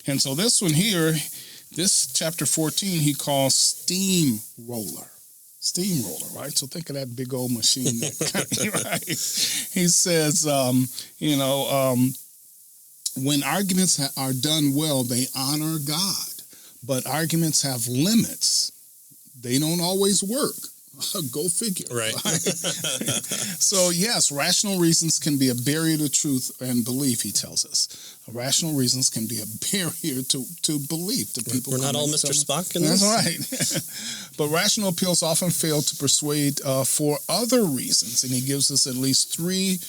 And so this one here, this chapter 14, he calls Steamroller. Steamroller, right? So think of that big old machine. Right? He says, when arguments are done well, they honor God. But arguments have limits. They don't always work. Go figure. Right. So, yes, rational reasons can be a barrier to truth and belief, he tells us. Rational reasons can be a barrier to belief. To people. We're not all Mr. Spock in this. That's right. But rational appeals often fail to persuade for other reasons. And he gives us at least three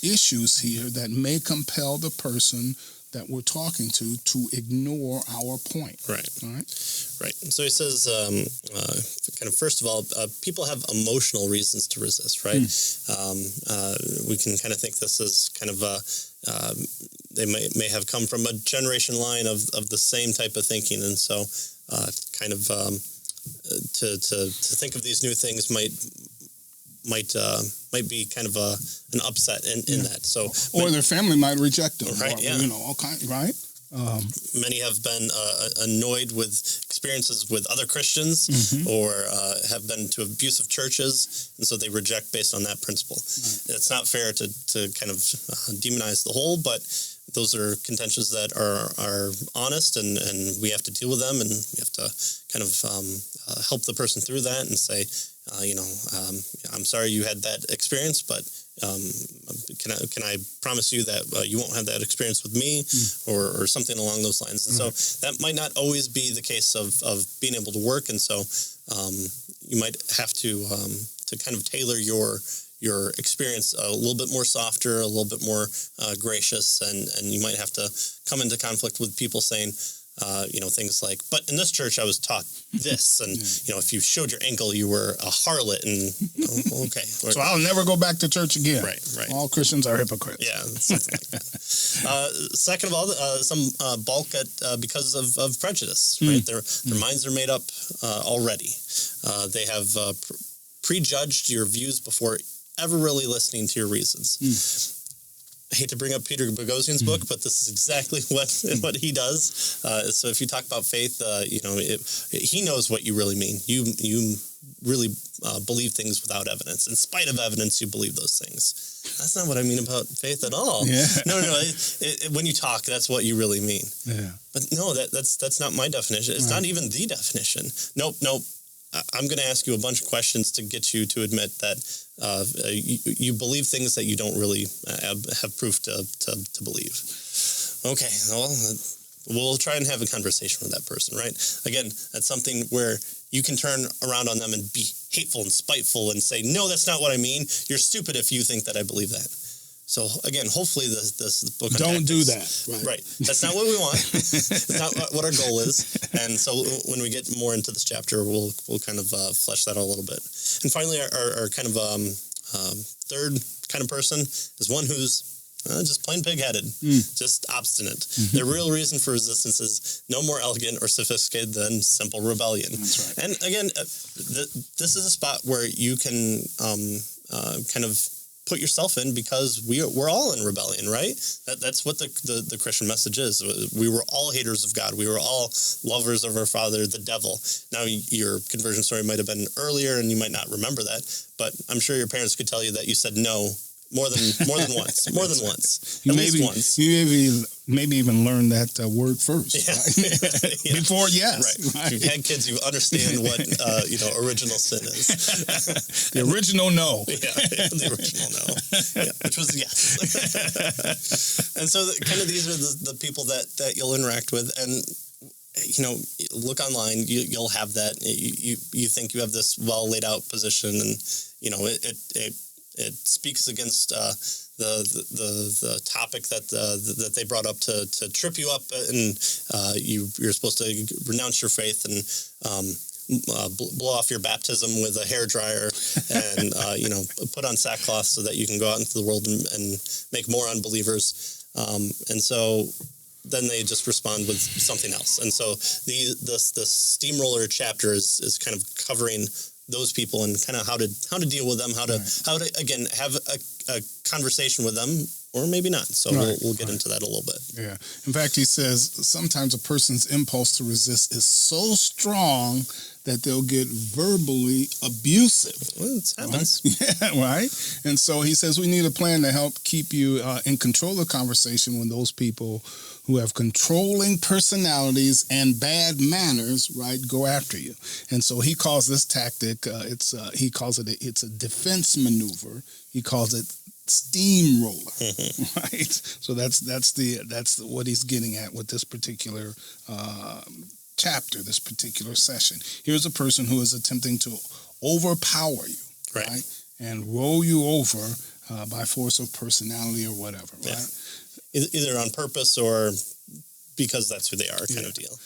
issues here that may compel the person that we're talking to ignore our point. Right. All right. Right. So he says, kind of first of all, people have emotional reasons to resist, right? We can kind of think this is kind of they may have come from a generation line of the same type of thinking, and so kind of to think of these new things might be kind of an upset in that. So, or their family might reject them. Right. Or, all kinds. Right. Many have been annoyed with experiences with other Christians or have been to abusive churches, and so they reject based on that principle. Right. It's not fair to kind of demonize the whole, but those are contentions that are honest, and we have to deal with them, and we have to kind of help the person through that and say, I'm sorry you had that experience, but can I promise you that you won't have that experience with me, or something along those lines. And so that might not always be the case of being able to work, and so you might have to kind of tailor your experience a little bit more softer, a little bit more gracious, and you might have to come into conflict with people saying, things like, but in this church I was taught this, and if you showed your ankle, you were a harlot, and okay. So I'll never go back to church again. Right. All Christians are hypocrites. Yeah, something like that. Second of all, some balk at because of prejudice. Right, their minds are made up already. They have prejudged your views before ever really listening to your reasons. I hate to bring up Peter Boghossian's book, but this is exactly what he does. So if you talk about faith, he knows what you really mean. You really believe things without evidence. In spite of evidence, you believe those things. That's not what I mean about faith at all. Yeah. No. When you talk, that's what you really mean. Yeah. But no, that's not my definition. It's not even the definition. Nope. I'm going to ask you a bunch of questions to get you to admit that you believe things that you don't really have proof to believe. Okay, well, we'll try and have a conversation with that person, right? Again, that's something where you can turn around on them and be hateful and spiteful and say, no, that's not what I mean. You're stupid if you think that I believe that. So again, hopefully this book on don't tactics, do that. Right. That's not what we want. It's not what our goal is. And so when we get more into this chapter, we'll kind of flesh that out a little bit. And finally, our kind of third kind of person is one who's just plain pig-headed, just obstinate. Their real reason for resistance is no more elegant or sophisticated than simple rebellion. That's right. And again, this is a spot where you can kind of put yourself in, because we're all in rebellion, right? That's what the Christian message is. We were all haters of God. We were all lovers of our father, the devil. Now, your conversion story might have been earlier, and you might not remember that, but I'm sure your parents could tell you that you said no more than once. More than once. At least once. You maybe even learn that word first. Yeah. Right? Yeah. Before yes. Right. If you've had kids, you understand what original sin is. The original no. Yeah, the original no. Yeah, which was yes. And so kind of these are the people that you'll interact with, and look online, you'll have that. You think you have this well laid out position, and it speaks against the topic that they brought up to trip you up, and you're supposed to renounce your faith and blow off your baptism with a hairdryer, and put on sackcloth so that you can go out into the world and make more unbelievers. And so then they just respond with something else. And so the steamroller chapter is kind of covering those people and kind of how to deal with them, how to again have a conversation with them or maybe not. So we'll get into that a little bit. Yeah. In fact, he says sometimes a person's impulse to resist is so strong that they'll get verbally abusive. Well, it happens. Right? Yeah, right. And so he says we need a plan to help keep you in control of the conversation when those people who have controlling personalities and bad manners, right, go after you. And so he calls this tactic, it's a defense maneuver. He calls it steamroller, right? So that's what he's getting at with this particular chapter, this particular session. Here's a person who is attempting to overpower you, right? And roll you over by force of personality or whatever, right? Either on purpose or because that's who they are, kind of deal.